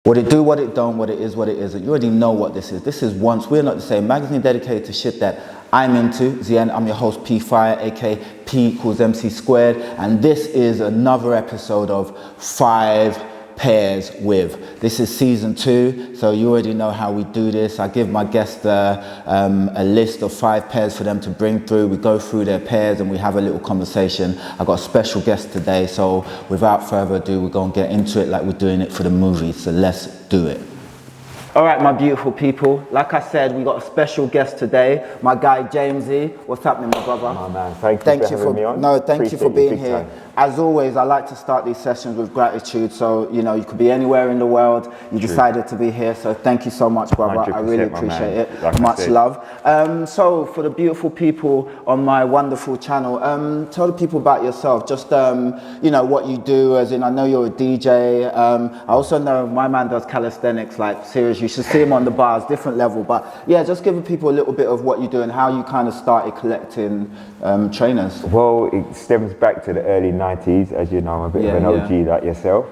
What it do, what it don't, what it is, what it isn't. You already know what this is. This is Once We're Not the Same. Magazine dedicated to shit that I'm into. Zien, I'm your host P Fire, aka P equals MC squared. And this is another episode of 5 Pairs With. This is season 2, so you already know how we do this. I give my guests a list of 5 pairs for them to bring through. We go through their pairs and we have a little conversation. I got a special guest today, so without further ado, we're gonna get into it like we're doing it for the movies. So let's do it. All right, my beautiful people. Like I said, we got a special guest today. My guy JAMESEY. What's happening, my brother? Oh man, thank you for having me on. No, thank you for being here. As always, I like to start these sessions with gratitude. So, you know, you could be anywhere in the world. You decided to be here. So thank you so much, brother. I really appreciate it. Like much love. So for the beautiful people on my wonderful channel, tell the people about yourself. Just, you know, what you do, as in, I know you're a DJ. I also know my man does calisthenics, like serious. You should see him on the bars, different level. But yeah, just give people a little bit of what you do and how you kind of started collecting trainers. Well, it stems back to the early 90s, as you know, I'm a bit of an OG like yourself.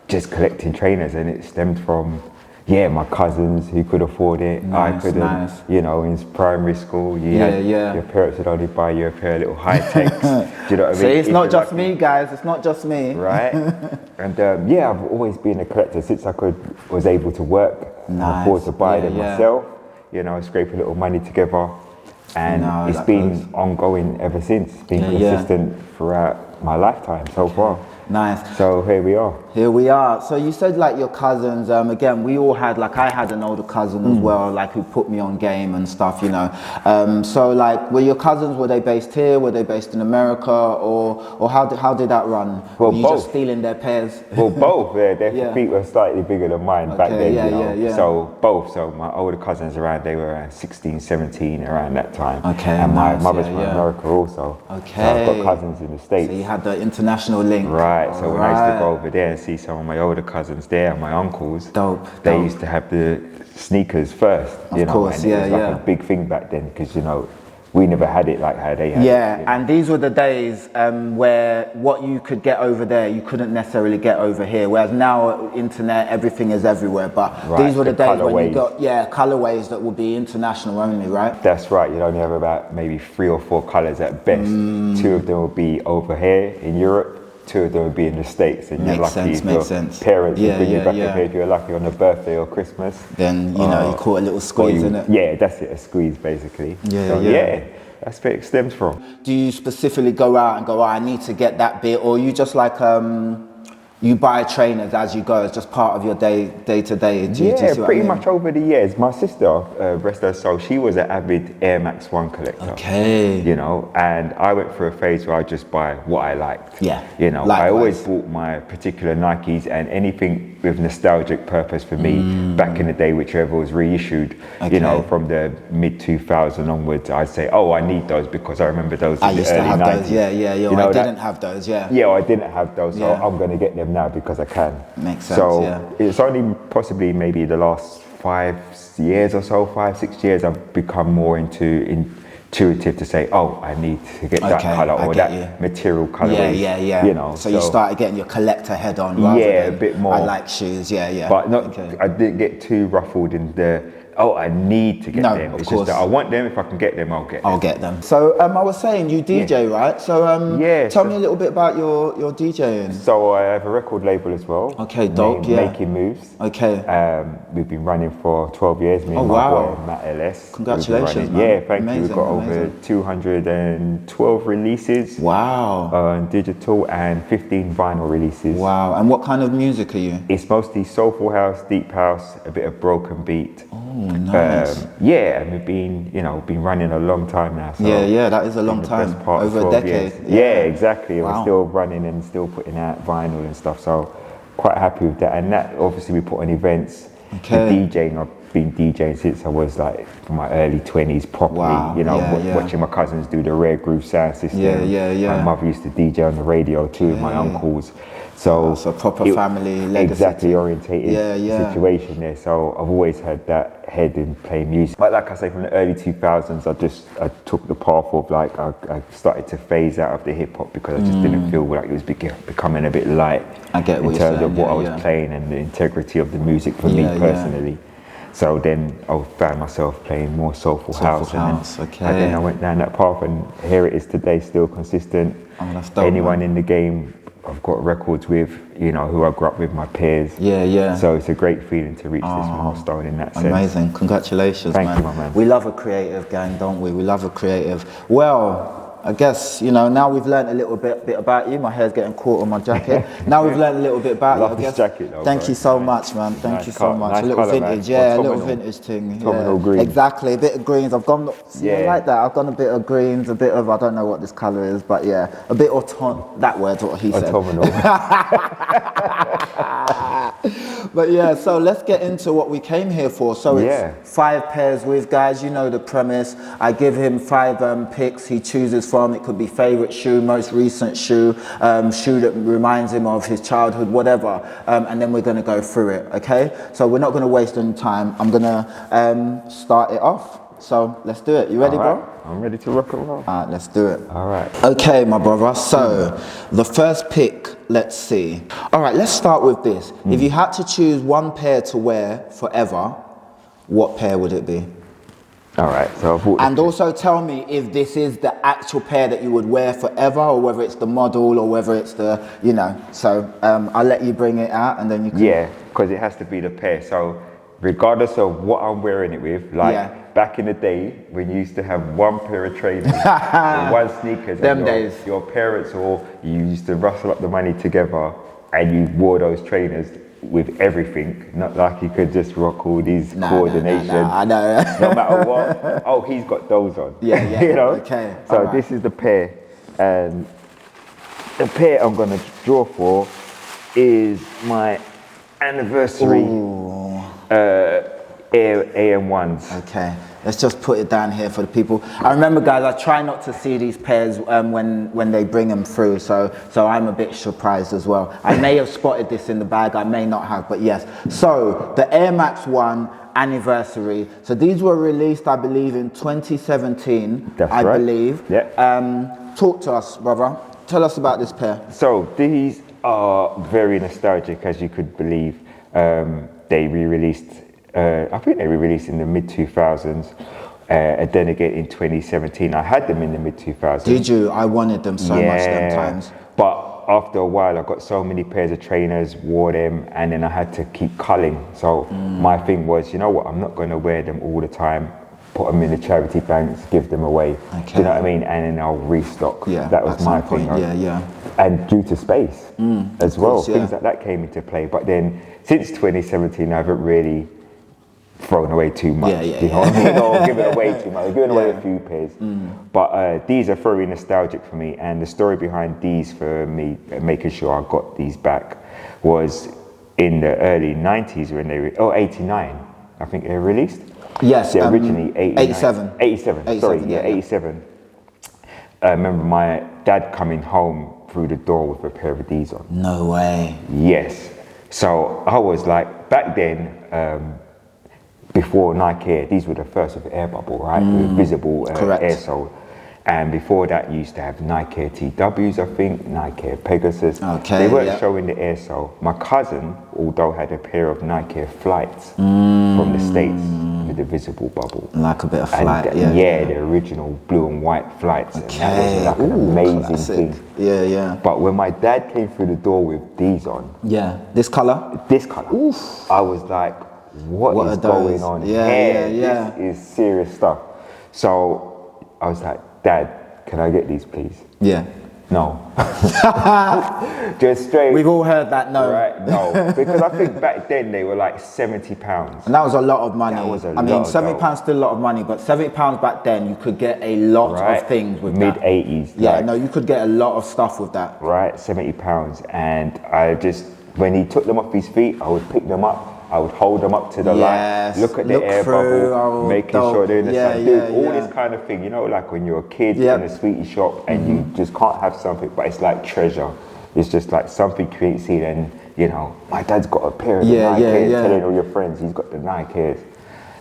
Just collecting trainers, and it stemmed from, my cousins who could afford it. I couldn't, you know, in primary school, your parents would only buy you a pair of little high-techs. Do you know what I mean? See, it's not just me, guys, it's not just me. Right? And I've always been a collector since I was able to work and afford to buy them myself. You know, scrape a little money together. And it's been ongoing ever since. It's been consistent throughout my lifetime so far. Nice. So here we are. Here we are. So you said like your cousins, again, we all had, like I had an older cousin as well, like who put me on game and stuff, you know. So like, were your cousins, were they based here? Were they based in America? Or how did that run? Well, were you both. Just stealing their pairs? Well, both. Their feet were slightly bigger than mine back then, you know. So both. So my older cousins around, they were around 16, 17 around that time. Okay, and my mother's from America also. Okay. So I've got cousins in the States. So you had the international link. Right. So when I used to go over there and see some of my older cousins there, my uncles, they used to have the sneakers first, you know, and it was like a big thing back then because, you know, we never had it like how they had it. Yeah, and these were the days where what you could get over there, you couldn't necessarily get over here. Whereas now, internet, everything is everywhere. But these were the days when you got, colorways that would be international only, right? That's right. You'd only have about maybe 3 or 4 colors at best. 2 of them would be over here in Europe. 2 of them would be in the States, and you're lucky if your parents would bring you back here if you're lucky on a birthday or Christmas. Then, you know, you caught a little squeeze in it. Yeah, that's it, a squeeze basically. That's where it stems from. Do you specifically go out and go, I need to get that bit, or you just like, you buy trainers as you go, it's just part of your day to day? Pretty much over the years. My sister, rest her soul, she was an avid Air Max 1 collector. Okay. You know, and I went through a phase where I just buy what I liked. Yeah. You know, I always bought my particular Nikes and anything with nostalgic purpose for me back in the day, whichever was reissued, you know, from the mid 2000 onwards. I'd say, oh, I need those because I remember those in the early 90s. Those. You know, I didn't have those, I didn't have those, so I'm going to get them now because I can. Makes sense, so it's only possibly maybe the last 5 years or so, 5-6 years, I've become more intuitive to say, oh, I need to get that color or that material colorway. You know, so you started getting your collector head on. Rather than, a bit more. I like shoes, But not, I didn't get too ruffled in the, oh, I need to get them. It's just that I want them. If I can get them, I'll get them. So I was saying you DJ, right? So tell me a little bit about your DJing. So I have a record label as well. Okay, dope. Making Moves. Okay. We've been running for 12 years. Me and my boy Matt LS. Congratulations, man. Yeah, thank you. We've got over 212 releases. Wow. On digital and 15 vinyl releases. Wow. And what kind of music are you? It's mostly soulful house, deep house, a bit of broken beat. Oh, nice. And we've been running a long time now. So that is a long time. Over a decade. Exactly. Wow. We're still running and still putting out vinyl and stuff. So quite happy with that. And that obviously we put on events. The DJing, been DJing since I was like in my early 20s properly. Wow. You know, Yeah, watching my cousins do the Rare Groove sound system. Yeah. My mother used to DJ on the radio too, my uncles. So it's a proper family legacy. Exactly orientated Yeah. situation there. So I've always had that head in playing music. But like I say, from the early 2000s, I took the path of like, I started to phase out of the hip hop because I just didn't feel like it was becoming a bit light. I get what in you're terms saying. of what I was playing and the integrity of the music for me personally. So then I found myself playing more soulful house. And then I went down that path, and here it is today, still consistent. Oh, that's dope, Anyone man. in the game I've got records with, you know, who I grew up with, my peers. Yeah. So it's a great feeling to reach this milestone in that sense. Amazing. Congratulations, man. Thank you, my man. We love a creative gang, don't we? We love a creative. Well, I guess, you know, now we've learned a little bit about you. My hair's getting caught on my jacket. Now we've learned a little bit about Love you, I this guess. jacket though, Thank bro. you so much, man. Thank you so much. Nice a little colour, vintage, man. a little vintage thing. Terminal green. Exactly, a bit of greens. I've gone, I like that. I've gone a bit of greens, a bit of, I don't know what this colour is, but yeah, a bit that word's what he said. Autumnal. But yeah, so let's get into what we came here for. So it's 5 pairs with, guys, you know the premise. I give him 5 picks he chooses from. It could be favourite shoe, most recent shoe, shoe that reminds him of his childhood, whatever. And then we're going to go through it, okay? So we're not going to waste any time. I'm going to start it off. So let's do it. You ready, bro? I'm ready to rock and roll. All right, let's do it. All right. Okay, my brother. So the first pick, let's see. All right, let's start with this. If you had to choose one pair to wear forever, what pair would it be? All right. So I thought. And also tell me if this is the actual pair that you would wear forever, or whether it's the model, or whether it's the, you know. So I'll let you bring it out, and then you can. Yeah, because it has to be the pair. So regardless of what I'm wearing it with, like back in the day when you used to have one pair of trainers or one sneakers, Them days. Your parents or you used to rustle up the money together and you wore those trainers with everything, not like you could just rock all these coordination. I know. No matter what. Oh, he's got those on. Yeah. You know? Okay. So this is the pair, and the pair I'm gonna draw for is my anniversary Air AM1s. Okay, let's just put it down here for the people. I remember, guys, I try not to see these pairs when they bring them through, so I'm a bit surprised as well. I may have spotted this in the bag, I may not have, but yes. So the Air Max 1 anniversary. So these were released, I believe, in 2017. That's I right. believe. Yeah. Talk to us, brother. Tell us about this pair. So these are very nostalgic, as you could believe. They re-released. I think they were released in the mid-2000s, and then again in 2017. I had them in the mid-2000s. Did you? I wanted them so much them times. But after a while, I got so many pairs of trainers, wore them, and then I had to keep culling. So my thing was, you know what, I'm not going to wear them all the time. Put them in the charity banks, give them away. Okay. Do you know what I mean? And then I'll restock. Yeah, that was my thing. Yeah. And due to space as well, course, things like that came into play. But then since 2017, I haven't really thrown away too much. You know, given away too much. I've given away a few pairs. But these are very nostalgic for me. And the story behind these for me, making sure I got these back, was in the early 90s when they were, 89, I think they were released. Yes, yeah, originally 87. 87. I remember my dad coming home through the door with a pair of these on. No way. Yes. So I was like, back then, before Nike Air, these were the first of Air Bubble, right? With visible air sole. And before that, you used to have Nike Air TWs, I think, Nike Air Pegasus. Okay, they weren't showing the air sole. My cousin, although had a pair of Nike Air Flights from the States with the visible bubble. Like a bit of flight, and, the original blue and white Flights. Okay. And that was like an amazing classic thing. Yeah. But when my dad came through the door with these on. Yeah, this color? This color. I was like, what is going on here? This is serious stuff. So I was like, Dad, can I get these, please? Yeah. No. Just straight. We've all heard that no. Right, no. Because I think back then they were like £70. And that was a lot of money. That was I mean, £70 still a lot of money, but £70 back then you could get a lot of things with that. Mid-80s. Yeah, no, you could get a lot of stuff with that. Right, £70. And I just, when he took them off his feet, I would pick them up I would hold them up to the light, look at the air bubble, making sure they're in the sun. Dude, all this kind of thing, you know, like when you're a kid in a sweetie shop and you just can't have something, but it's like treasure. It's just like something crazy, and you know, my dad's got a pair of the Nike Airs, telling all your friends he's got the Nike Airs.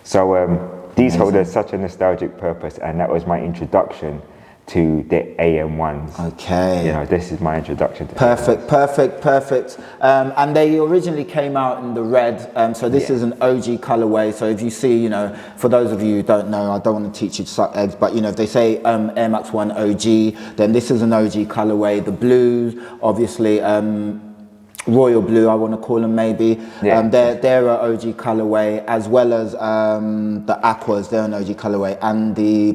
So these hold such a nostalgic purpose, and that was my introduction to the AM1s. Okay. You know, this is my introduction to Perfect. And they originally came out in the red, so this is an OG colorway. So if you see, you know, for those of you who don't know, I don't want to teach you to suck eggs, but you know, if they say Air Max 1 OG, then this is an OG colorway. The blues, obviously, royal blue, I want to call them maybe. They're an OG colorway, as well as the aquas, they're an OG colorway, and the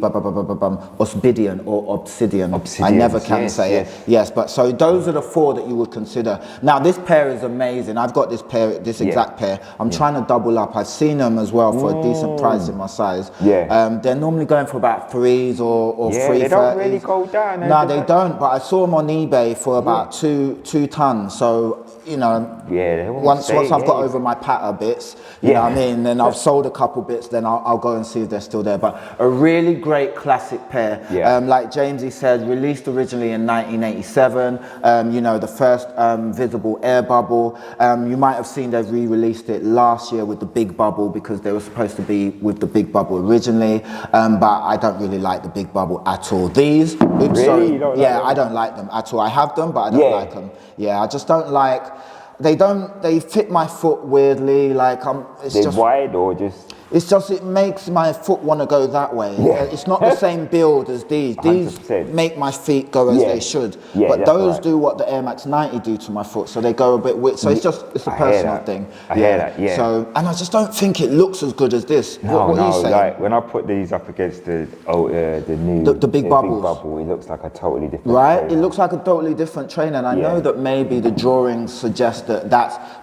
obsidian or obsidian. I never can say it. Yes, but so those are the four that you would consider. Now this pair is amazing. I've got this pair, this exact pair. I'm trying to double up. I've seen them as well for a decent price in my size. They're normally going for about 3s or 330s. They don't really go down. No, they don't. But I saw them on eBay for about two tons. So you know, once I've got over my patter bits, you know what I mean, then I've sold a couple bits, then I'll go and see if they're still there. But a really great classic pair. Like Jamesey said, released originally in 1987, you know, the first visible air bubble. You might have seen they've re-released it last year with the big bubble, because they were supposed to be with the big bubble originally, but I don't really like the big bubble at all. These, I don't like them at all. I have them, but I don't like them. I just don't like. They fit my foot weirdly. Like they're wide or just. It's just, it makes my foot want to go that way. It's not the same build as these. 100%. These make my feet go as they should. But those do what the Air Max 90 do to my foot. So they go a bit weird. So it's a personal thing. I hear that, So, and I just don't think it looks as good as this. What are you saying? Like when I put these up against the new... The big bubbles. Bubble, it looks like a totally different trainer. It looks like a totally different trainer. And I know that maybe the drawings suggest that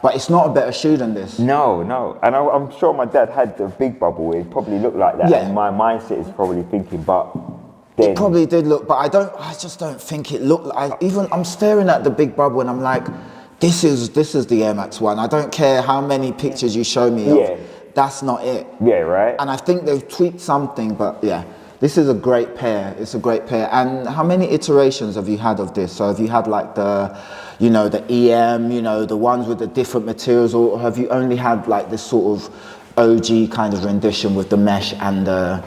but it's not a better shoe than this. No. And I'm sure my dad had the big bubble. It probably looked like that. And my mindset is probably thinking, but then it probably did look, but I just don't think it looked like. Even I'm staring at the big bubble and I'm like, this is the Air Max 1. I don't care how many pictures you show me of. That's not it. Right. And I think they've tweaked something, but this is a great pair. It's a great pair. And how many iterations have you had of this? So have you had like the, you know, the EM, you know, the ones with the different materials, or have you only had like this sort of OG kind of rendition with the mesh and the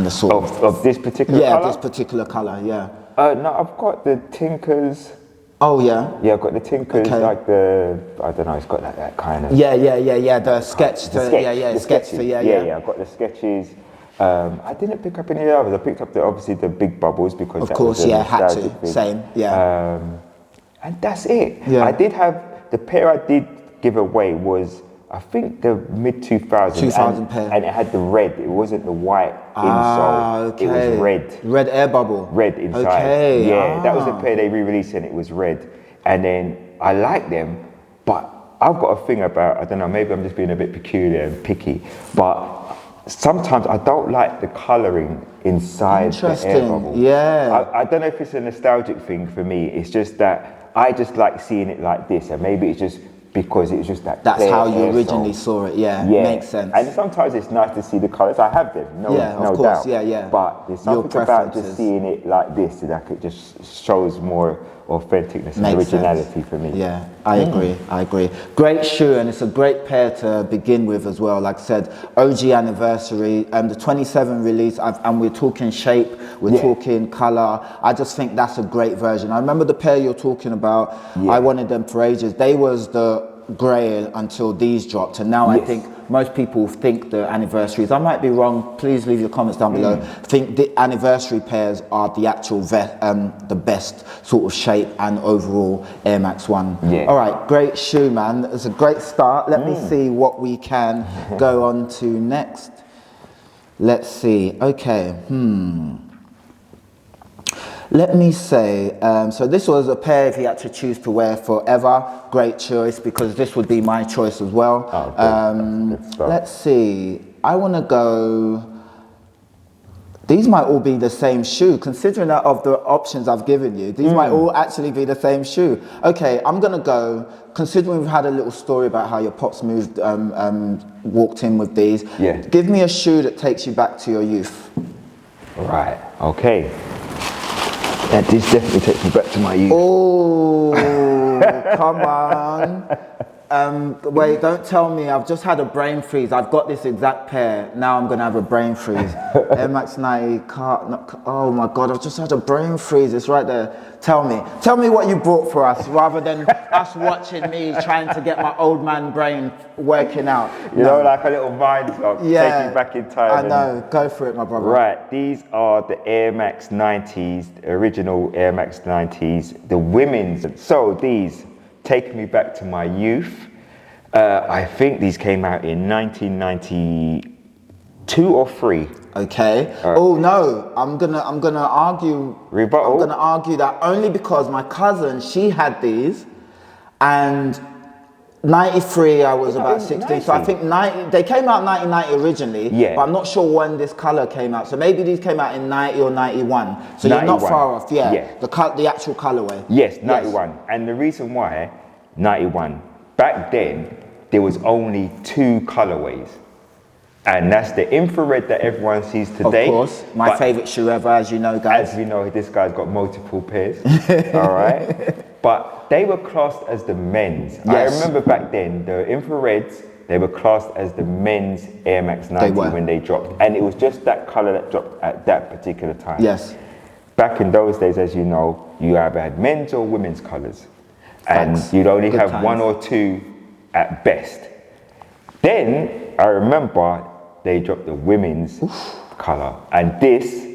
sort of this particular color? This particular color, No, I've got the Tinkers. Oh yeah. Yeah, I've got the Tinkers, like the, I don't know, it's got that kind of. The sketch. The sketches. I've got the sketches. I didn't pick up any others. I picked up obviously the big bubbles because of course, had to. Thing. Same, and that's it. I did have the pair I did give away was, I think, the mid 2000 pair, and it had the red. It wasn't the white insole. It was red. Red air bubble. Red inside. That was the pair they re-released and it was red. And then I like them, but I've got a thing about, I don't know, maybe I'm just being a bit peculiar and picky, but sometimes I don't like the colouring inside the air bubble. I don't know if it's a nostalgic thing for me. It's just that I just like seeing it like this, and maybe it's just because it's just that. That's how you originally saw it. Makes sense. And sometimes it's nice to see the colours. I have them, no doubt. But there's something about just seeing it like this that it just shows more authenticness and originality for me. I agree. Great shoe, and it's a great pair to begin with as well. Like I said, OG anniversary, the 27 release, and we're talking shape, we're talking color. I just think that's a great version. I remember the pair you're talking about. I wanted them for ages. They was the grail until these dropped, and now I think most people think the anniversaries, I might be wrong, please leave your comments down below, think the anniversary pairs are the actual the best sort of shape and overall Air Max 1. All right, great shoe, man. It's a great start. Let me see what we can go on to next. Let's see. Okay. Let me say, so this was a pair if you had to choose to wear forever. Great choice, because this would be my choice as well. Let's see. I want to go These might all be the same shoe. Considering that of the options I've given you, these might all actually be the same shoe. Okay, I'm gonna go, considering we've had a little story about how your pops moved, walked in with these. Yeah. Give me a shoe that takes you back to your youth. Right, okay. Yeah, this definitely takes me back to my youth. Oh, come on. Wait, don't tell me. I've just had a brain freeze. I've got this exact pair. Now I'm going to have a brain freeze. Air Max 90 oh my God, I've just had a brain freeze. It's right there. Tell me what you brought for us rather than us watching me trying to get my old man brain working out. You know, like a little mind clock, take you back in time. I know, go for it, my brother. Right, these are the Air Max 90s, the original Air Max 90s, the women's. So these take me back to my youth. I think these came out in 1992 or 3. Okay. Oh no, I'm gonna argue. Rebuttal? I'm gonna argue that only because my cousin, she had these, and 93 I was about 16. 90? So I think they came out 1990 originally. Yeah. But I'm not sure when this color came out. So maybe these came out in 90 or 91. So 91. You're not far off. Yeah. Yeah. The actual colorway. Yes, 91. Yes. And the reason why 91, back then there was only 2 colorways. And that's the infrared that everyone sees today. Of course, my favorite shoe ever, as you know, guys. As we know, this guy's got multiple pairs. All right. But they were classed as the men's. Yes. I remember back then, the infrareds, they were classed as the men's Air Max 90 when they dropped. And it was just that color that dropped at that particular time. Yes. Back in those days, as you know, you either had men's or women's colors. And you'd only have times. 1 or 2 at best. Then I remember they dropped the women's color, and this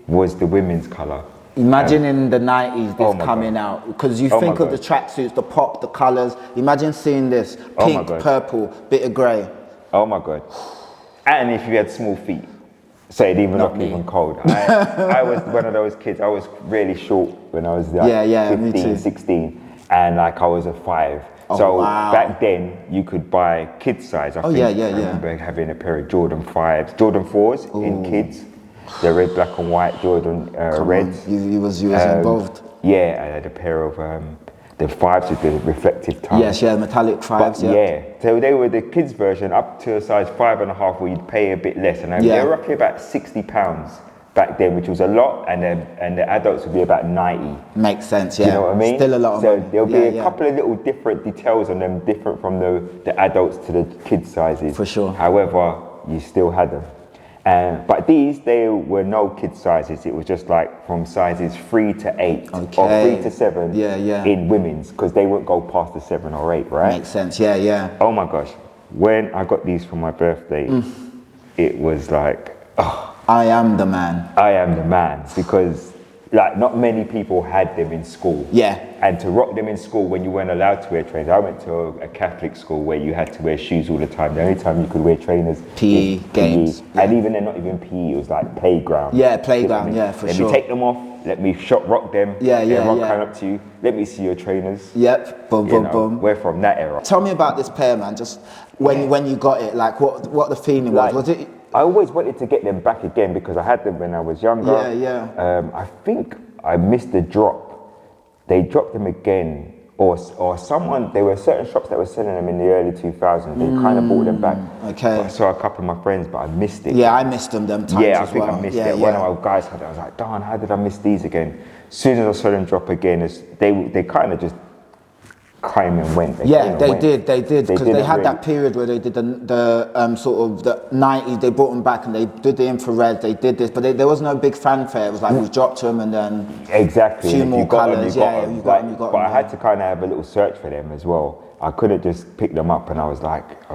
was the women's color. Imagine in the 90s this coming out, because you think of the tracksuits, the pop, the colors. Imagine seeing this pink, purple, bit of grey. Oh my God. And if you had small feet, so it didn't look even cold. I was one of those kids. I was really short when I was like 15, 16, and like I was a 5. So back then you could buy kid size. I remember having a pair of Jordan 5s, Jordan 4s in kids. The red, black and white Jordan reds. You was involved. Yeah, I had a pair of the 5s with the reflective tiles. Yes, metallic 5s. So they were the kids version up to a size 5.5 where you'd pay a bit less. And they were roughly about £60 back then, which was a lot, and the adults would be about 90. Makes sense, yeah. You know what I mean? Still a lot of money. So there'll be a couple of little different details on them, different from the adults to the kids sizes. For sure. However, you still had them. But they were no kid sizes. It was just like from sizes 3 to 8 or 3 to 7 in women's, because they wouldn't go past the 7 or 8, right? Makes sense, yeah. Oh my gosh. When I got these for my birthday, it was like, I am the man. I am the man, because like not many people had them in school. Yeah. And to rock them in school when you weren't allowed to wear trainers. I went to a Catholic school where you had to wear shoes all the time. The only time you could wear trainers PE, games. PE. And even then, not even PE, it was like playground. Yeah, playground, for let sure. Let me take them off, let me rock them. Everyone come up to you, let me see your trainers. Yep, boom. We're from that era. Tell me about this pair, man, just when you got it, like what the feeling was. Was it? I always wanted to get them back again because I had them when I was younger. I think I missed the drop. They dropped them again, or someone. There were certain shops that were selling them in the early 2000s. They kind of brought them back. Okay. But I saw a couple of my friends, but I missed it. Yeah, I missed them times I think I missed it. One of my guys had it. I was like, darn, how did I miss these again? As soon as I saw them drop again, they kind of just came and went. They did, because they had that period where they did the sort of the 90s, they brought them back and they did the infrared, they did this, but there was no big fanfare. It was like we've dropped them and then a few more colours. You got them. But I had to kind of have a little search for them as well. I couldn't just pick them up, and I was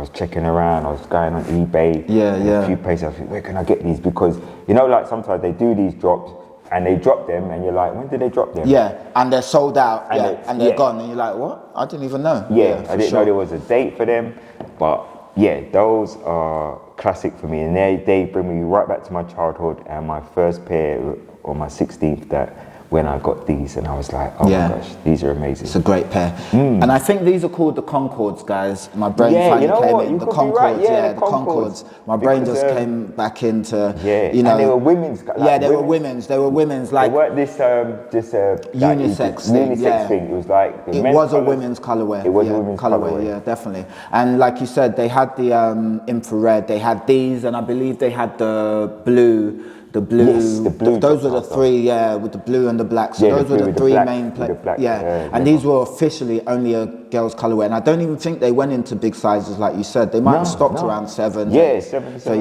checking around, I was going on eBay, a few places. I was like, where can I get these? Because like sometimes they do these drops, and they drop them, and you're like, when did they drop them? Yeah, and they're sold out, and they're gone, and you're like, what? I didn't even know. Yeah, I didn't know there was a date for them, but those are classic for me, and they bring me right back to my childhood and my first pair, or my 16th, that when I got these, and I was like, oh my gosh, these are amazing. It's a great pair. And I think these are called the Concords, guys. My brain finally came in. The Concords, the Concords. My brain just came back into, you know. And they were women's. Like, they were women's. They were women's. Like, they weren't this unisex thing. Unisex thing. It was like it was a women's colorway. It was a women's colorway. Yeah, definitely. And like you said, they had the infrared. They had these, and I believe they had the blue. Yes, the blue. Those were the three, with the blue and the black. So those were the three main and these were officially only a girls' colorway. And I don't even think they went into big sizes like you said. They might have stopped around 7. Yeah, 7. So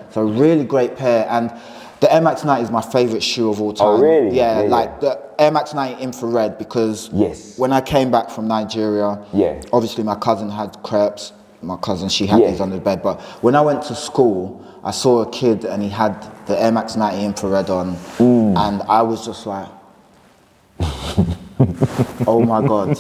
So really great pair. And the Air Max 90 is my favorite shoe of all time. Oh really? Yeah, the Air Max 90 infrared, because when I came back from Nigeria, obviously my cousin had crepes. My cousin, she had these under the bed. But when I went to school, I saw a kid and he had the Air Max 90 infrared on, and I was just like, oh my God,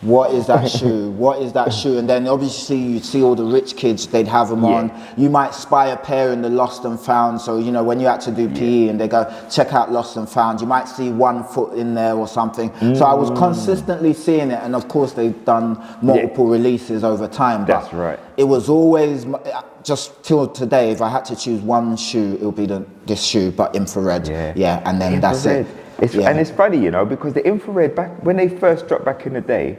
what is that shoe? What is that shoe? And then obviously you'd see all the rich kids, they'd have them on. You might spy a pair in the Lost and Found. So, you know, when you had to do PE and they go, check out Lost and Found, you might see 1 foot in there or something. So I was consistently seeing it. And of course they've done multiple releases over time. But that's right. It was always, just till today, if I had to choose one shoe, it would be this shoe, but infrared. And then that's it. And it's funny, you know, because the infrared, back when they first dropped back in the day,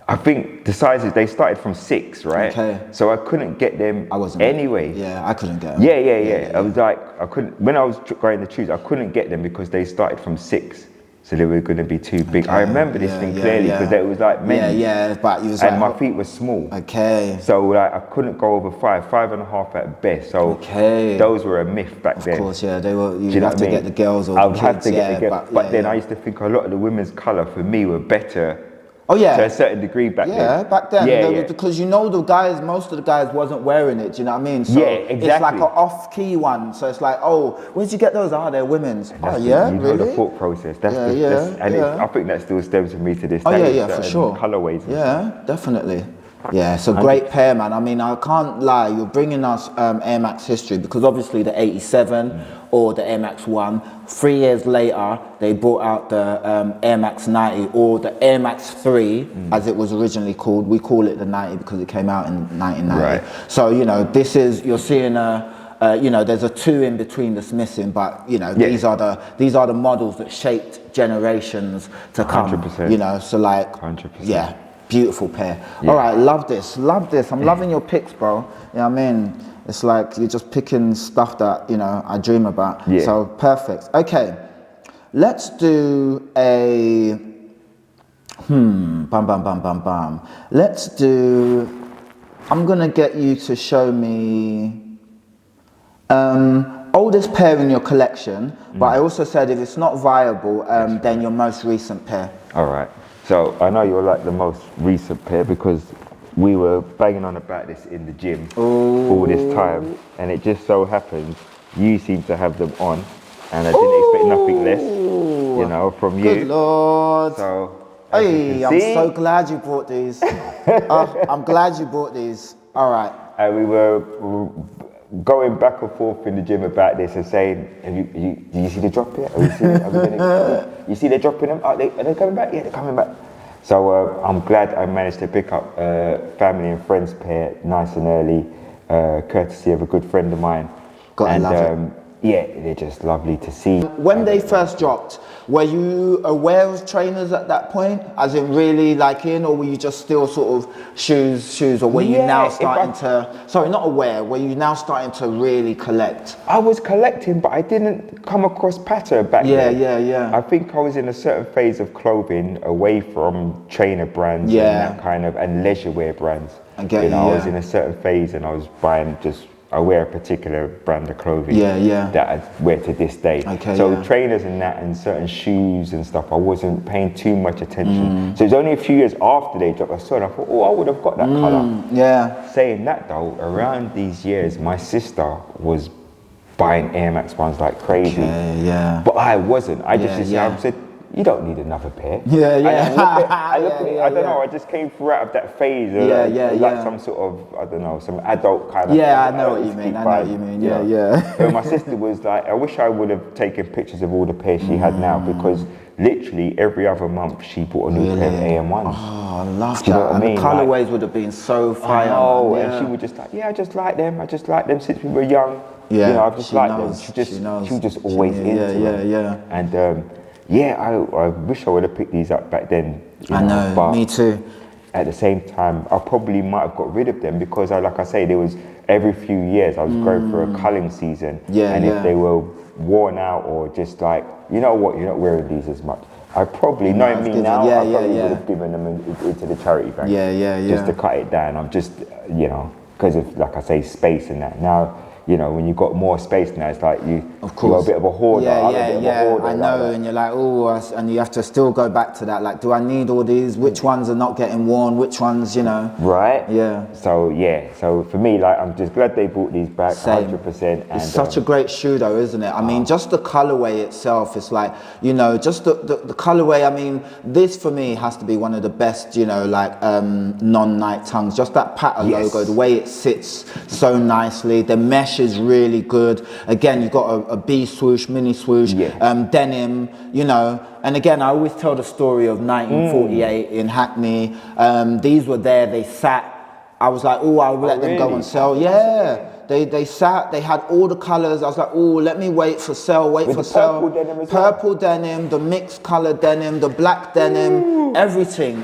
I think the sizes, they started from 6, right? Okay. So I couldn't get them anyway. Yeah, I couldn't get them. Yeah. I was like, I couldn't, when I was going to choose, I couldn't get them because they started from 6. So they were going to be too big. I remember this thing clearly because it was like men's. But you was and my feet were small. Okay. So like I couldn't go over 5.5 at best. So those were a myth back then. Of course, they were. You have to get the girls or I the would kids. have to get the girls. But then I used to think a lot of the women's colour for me were better. To a certain degree back then. Yeah, back then. Because you know the guys, most of the guys wasn't wearing it, do you know what I mean? So it's like an off-key one. So it's like, oh, where'd you get those? They're women's. You know the thought process. I think that still stems from me to this day. For sure. Colourways. Definitely. Yeah, it's a great pair, man. I mean, I can't lie. You're bringing us Air Max history, because obviously the 87 or the Air Max 1, 3 years later, they brought out the Air Max 90 or the Air Max 3, as it was originally called. We call it the 90 because it came out in 1990. Right. So, you know, this is, you're seeing you know, there's a 2 in between that's missing, but you know, these are the models that shaped generations to come. 100%. You know, so like, 100%. Beautiful pair. All right, love this. I'm loving your picks, bro. You know what I mean? It's like you're just picking stuff that, you know, I dream about. So perfect. Okay, let's do a Let's do, I'm gonna get you to show me oldest pair in your collection, but I also said if it's not viable, then your most recent pair. All right. So I know you're like the most recent pair because we were banging on about this in the gym all this time, and it just so happens you seem to have them on, and I didn't expect nothing less, you know, from you. Good Lord. So I'm so glad you brought these. I'm glad you brought these. All right. And we were going back and forth in the gym about this and saying, do you see the drop yet? You see they're dropping them? Are they coming back? Yeah, they're coming back. So I'm glad I managed to pick up a family and friends pair nice and early, courtesy of a good friend of mine. Yeah, they're just lovely to see. When they first dropped, were you aware of trainers at that point? As in really like in, or were you just still sort of shoes, or were you now starting not aware, were you now starting to really collect? I was collecting, but I didn't come across pattern back then. Yeah. I think I was in a certain phase of clothing away from trainer brands and that kind of, and leisure wear brands. I was in a certain phase and I was buying I wear a particular brand of clothing that I wear to this day. Trainers and that and certain shoes and stuff, I wasn't paying too much attention. So it was only a few years after they dropped, I saw it, I thought, I would have got that colour. Saying that though, around these years, my sister was buying Air Max ones like crazy. But I wasn't. I just said, you don't need another pair. Yeah, And yeah. I look at it, I don't know, I just came through out of that phase of like some sort of, I don't know, some adult kind of. Yeah, I know what you mean. I know what you mean. Yeah, yeah. So my sister was like, I wish I would have taken pictures of all the pairs she had now, because literally every other month she bought a new pair of AM1s. Oh, I love that. Do you know what I mean? The colorways would have been so fire. Oh, and she would just like, yeah, I just like them. I just like them since we were young. Yeah, you know, I've just liked them. She knows. She was just always into them. Yeah. And I wish I would have picked these up back then. I know, but me too. At the same time, I probably might have got rid of them because, like I say, there was every few years I was going through a culling season. And if they were worn out or just like, you know what, you're not wearing these as much, I probably, knowing me now, I probably would have given them into the charity bank. Just to cut it down. I'm just, because of, like I say, space and that. Now, when you've got more space now, it's like you're a bit of a hoarder. I know, and you're like, and you have to still go back to that. Like, do I need all these? Which ones are not getting worn? Which ones, Right? Yeah. So for me, like, I'm just glad they brought these back, Same. 100%. It's such a great shoe though, isn't it? I mean, just the colorway itself, it's like, just the colorway. I mean, this for me has to be one of the best, non-night tongues. Just that pattern logo, the way it sits so nicely, the mesh is really good. Again, you've got a B swoosh, mini swoosh, denim, and again, I always tell the story of 1948 in Hackney. These were there, they sat. I was like, I'll let them go and sell. Yeah. They sat, they had all the colors. I was like, let me wait for sale, Purple denim, the mixed color denim, the black denim, everything.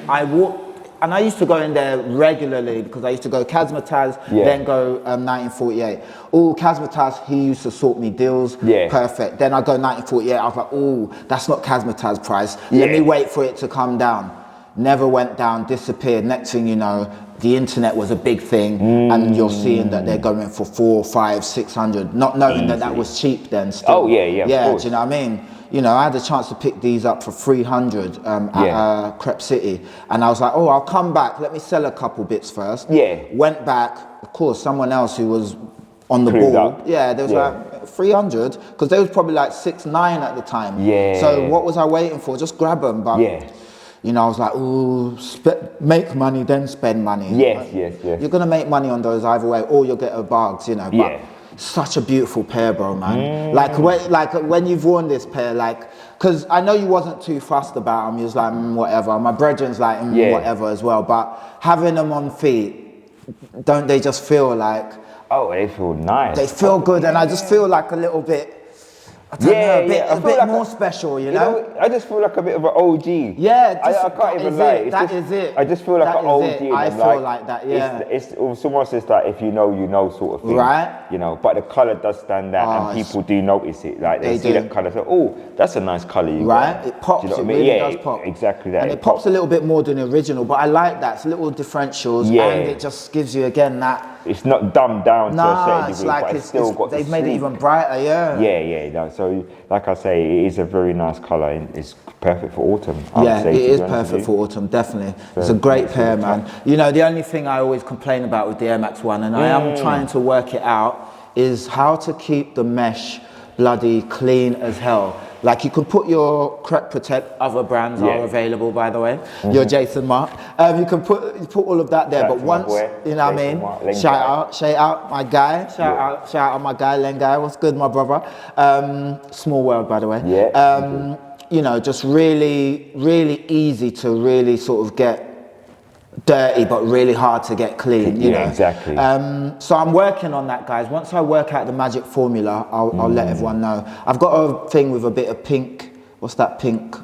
And I used to go in there regularly because I used to go Kazmataz, then go 1948. Kazmataz, he used to sort me deals. Perfect. Then I go 1948. I was like, that's not Kazmataz price. Let me wait for it to come down. Never went down, disappeared. Next thing you know, the internet was a big thing, and you're seeing that they're going for 400, 500, 600, not knowing that was cheap then still. Yeah, do you know what I mean? I had a chance to pick these up for 300 at Crep City, and I was like, I'll come back, let me sell a couple bits first. Went back, of course, someone else who was on the ball. There was like 300, because they was probably like 6'9" at the time. So what was I waiting for? Just grab them, but I was like, make money, then spend money. Yes. You're gonna make money on those either way, or you'll get a bargain, but such a beautiful pair, bro, man. Like when you've worn this pair, because I know you wasn't too fussed about them, you was like, whatever. My brethren's like, whatever as well, but having them on feet, don't they just feel like... they feel nice. They feel good, and I just feel like a little bit... I don't know, a bit like more special, I just feel like a bit of an OG. I can't even lie. That is it. I just feel like an OG. I feel like that, It's almost just like if you know sort of thing. Right. But the colour does stand out, and people do notice it. Like they see that colour, so that's a nice colour you got. It pops, do you know what it really does pop. Exactly that. And it pops a little bit more than the original, but I like that. It's little differentials, and it just gives you, again, that... It's not dumbed down to a certain degree, but it's still got they've made it even brighter, So, like I say, it is a very nice colour, and it's perfect for autumn. It is perfect for autumn, definitely. It's a great pair, man. The only thing I always complain about with the Air Max 1, and I am trying to work it out, is how to keep the mesh bloody clean as hell. Like, you can put your Crep Protect, other brands are available, by the way. Your Jason Mark. You can put all of that there, but once, you know what I mean? Shout out my guy. Shout out my guy, Len guy. What's good, my brother? Small world, by the way. Just really, really easy to really sort of get dirty, but really hard to get clean, you know. Exactly. So I'm working on that, guys. Once I work out the magic formula, I'll let everyone know. I've got a thing with a bit of pink. What's that pink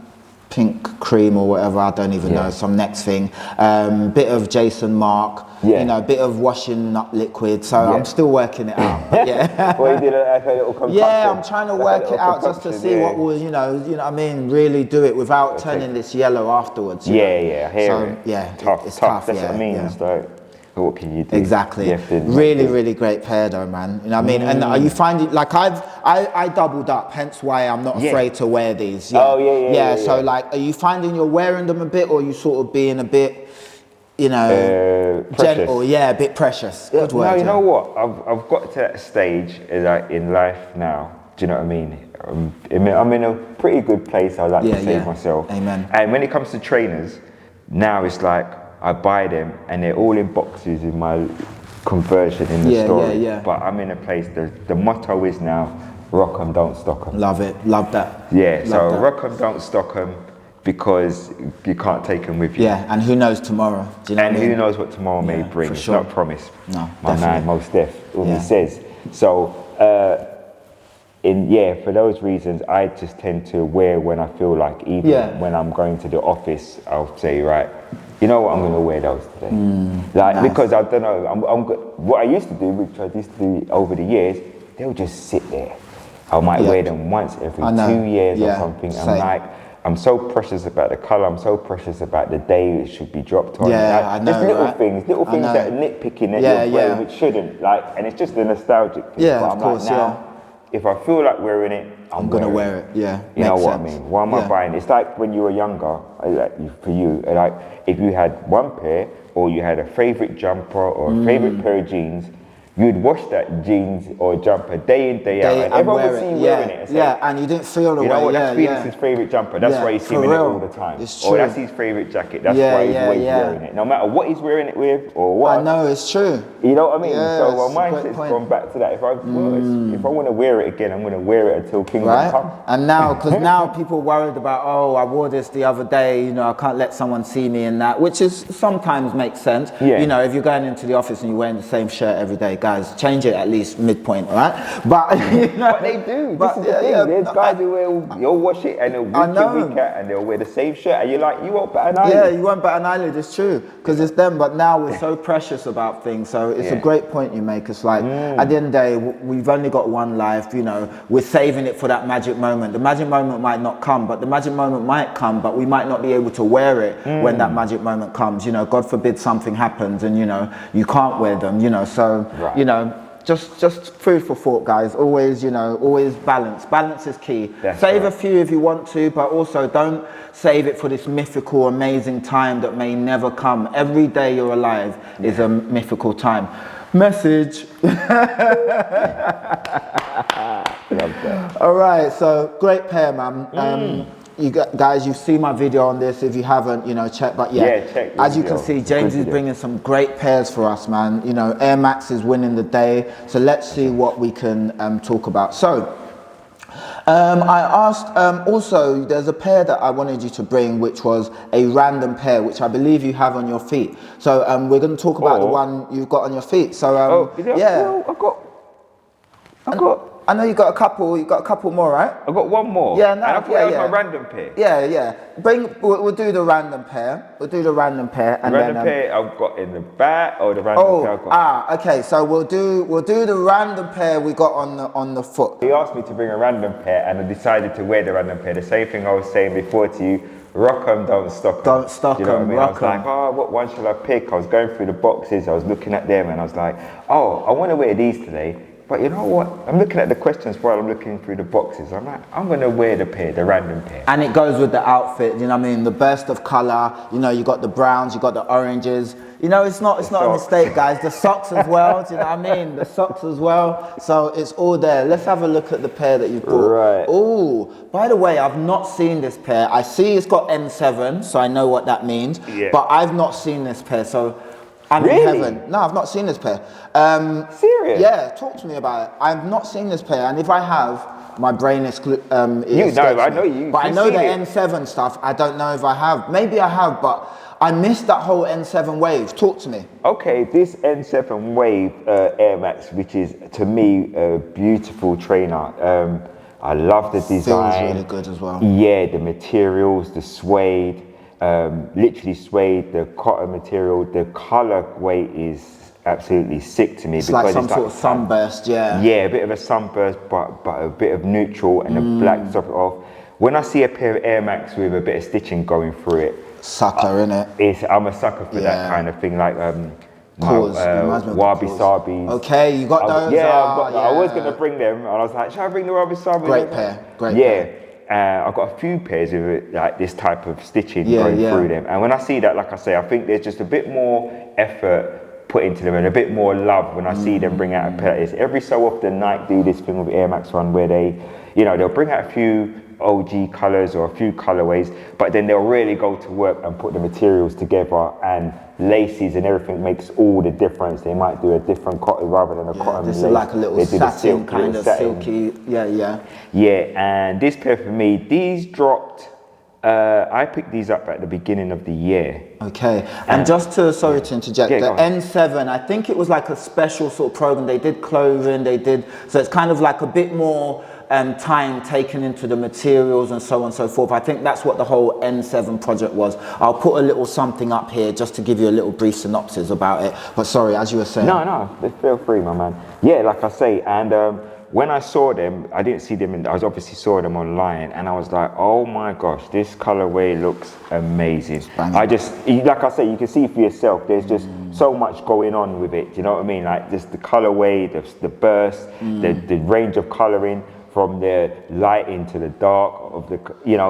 cream or whatever? I don't even know. Some next thing. Bit of Jason Mark. A bit of washing up liquid. So I'm still working it out. But well, you did a little concoction. I'm trying to work it out just to see what will, you know what I mean, really do it without turning this yellow afterwards. I hear it. It's tough. That's what I mean. So, what can you do? Exactly. Really great pair though, man. You know what I mean? And are you finding, like, I doubled up, hence why I'm not afraid to wear these. So like, are you finding you're wearing them a bit, or are you sort of being a bit, gentle, a bit precious? Good word. No, you know what? I've got to that stage in life now Do you know what I mean? I'm in a pretty good place, I like to say myself. Amen. And when it comes to trainers, now it's like I buy them and they're all in boxes in my conversion in the store. But I'm in a place, the motto is now, rock 'em, don't stock 'em. Love it, love that. Yeah, love so that. rock 'em, don't stock 'em, because you can't take them with you. Yeah, and who knows tomorrow? Do you know and what I mean? who knows what tomorrow may bring? It's sure. not promised. No, my man, Most Def, what he says. So, for those reasons, I just tend to wear when I feel like, even when I'm going to the office, I'll say, right, you know what, I'm going to wear those today. Because I don't know, what I used to do, which I used to do over the years, they'll just sit there. I might wear them once every 2 years or something. Same. I'm so precious about the colour, I'm so precious about the day it should be dropped on. I know, just little things that are nitpicking at your brain, which shouldn't, and it's just a nostalgic thing. Yeah, but of course, if I feel like wearing it, I'm gonna wear it. Yeah, you know what I mean? Why am I buying? It's like when you were younger, for you, if you had one pair, or you had a favourite jumper or a favourite pair of jeans, you'd wash that jeans or jumper day in, day out, and everyone would see you wearing it. And say, and you didn't feel the way. You know what, that's Felix's favourite jumper, that's why you see him in it all the time. It's true. Or that's his favourite jacket, that's why he's always wearing it. No matter what he's wearing it with, or what. I know, it's true. You know what I mean? Yeah, so my mindset's gone back to that. If I want to wear it again, I'm going to wear it until Kingdom Come. And now, because now people worried about, I wore this the other day, I can't let someone see me in that, which is sometimes makes sense. Yeah. If you're going into the office and you're wearing the same shirt every day, guys, change it at least midpoint, all right? But but they do. This is the thing. There's guys who you'll wash it and they'll week in, week out, and they'll wear the same shirt, and you're like, you won't bat an eyelid. Yeah, you won't bat an eyelid. It's true, because it's them. But now we're so precious about things. So it's a great point you make. It's like at the end of the day, we've only got one life. We're saving it for that magic moment. The magic moment might not come, but the magic moment might come. But we might not be able to wear it when that magic moment comes. God forbid something happens, and you can't wear them. So just food for thought, guys. Always, always balance. Balance is key. Save a few if you want to, but also don't save it for this mythical, amazing time that may never come. Every day you're alive is a mythical time. Message. All right, so great pair, man. Guys, you've seen my video on this. If you haven't, check. But check as you can see, James is bringing some great pairs for us, man. Air Max is winning the day. So let's see what we can talk about. So I asked, also, there's a pair that I wanted you to bring, which was a random pair, which I believe you have on your feet. So we're going to talk about the one you've got on your feet. So I know you got a couple more, right? I've got one more. Yeah, and I thought that was my random pair. Yeah. We'll do the random pair. And the random pair I've got in the back, or the random pair I've got. Okay. So we'll do the random pair we got on the foot. He asked me to bring a random pair, and I decided to wear the random pair. The same thing I was saying before to you. Rock 'em, don't stock 'em. Don't stock 'em. You know what I mean? I was Rock 'em. like, what one shall I pick? I was going through the boxes. I was looking at them, and I was like, I want to wear these today. But you know what? I'm looking at the questions while I'm looking through the boxes. I'm like, I'm going to wear the random pair. And it goes with the outfit, the burst of colour. You got the browns, you got the oranges. It's not a mistake, guys. The socks as well, do you know what I mean? The socks as well. So it's all there. Let's have a look at the pair that you've bought. Right. Oh, by the way, I've not seen this pair. I see it's got N7, so I know what that means. Yeah. But I've not seen this pair, so I'm in heaven. No, I've not seen this pair. Serious? Yeah, talk to me about it. I've not seen this pair, and if I have, my brain is I know you. But I know the N7 stuff. I don't know if I have. Maybe I have, but I missed that whole N7 wave. Talk to me. Okay, this N7 Wave Air Max, which is to me a beautiful trainer. I love the design. Feels really good as well. Yeah, the materials, the suede. Literally suede, the cotton material, the color weight is absolutely sick to me. It's like some sort of sunburst, yeah. Yeah, a bit of a sunburst, but a bit of neutral and the black top off. When I see a pair of Air Max with a bit of stitching going through it, sucker, innit? I'm a sucker for that kind of thing, like Wabi Sabis. Okay, you got those? Yeah, I was gonna bring them, and I was like, should I bring the Wabi Sabis? Great pair. I've got a few pairs of it, like this type of stitching going through them. And when I see that, like I say, I think there's just a bit more effort put into them, and a bit more love when I see them bring out a pair. It's every so often Nike do this thing with Air Max 1 where they, they'll bring out a few OG colors or a few colorways, but then they'll really go to work and put the materials together, and laces and everything makes all the difference. They might do a different cotton rather than a cotton. This is like a little satin, kind of silky. Yeah, and this pair for me, these dropped. I picked these up at the beginning of the year. Okay, and just to, sorry to interject, the N7, I think it was like a special sort of program. They did clothing, so it's kind of like a bit more time taken into the materials and so on and so forth. I think that's what the whole N7 project was. I'll put a little something up here just to give you a little brief synopsis about it. But sorry, as you were saying. No, feel free, my man. Yeah, like I say, and when I saw them, I didn't see them I obviously saw them online, and I was like, oh my gosh, this colorway looks amazing. Like I say, you can see for yourself, there's just so much going on with it. Do you know what I mean? Like just the colorway, the burst, the range of coloring, from the light into the dark of the,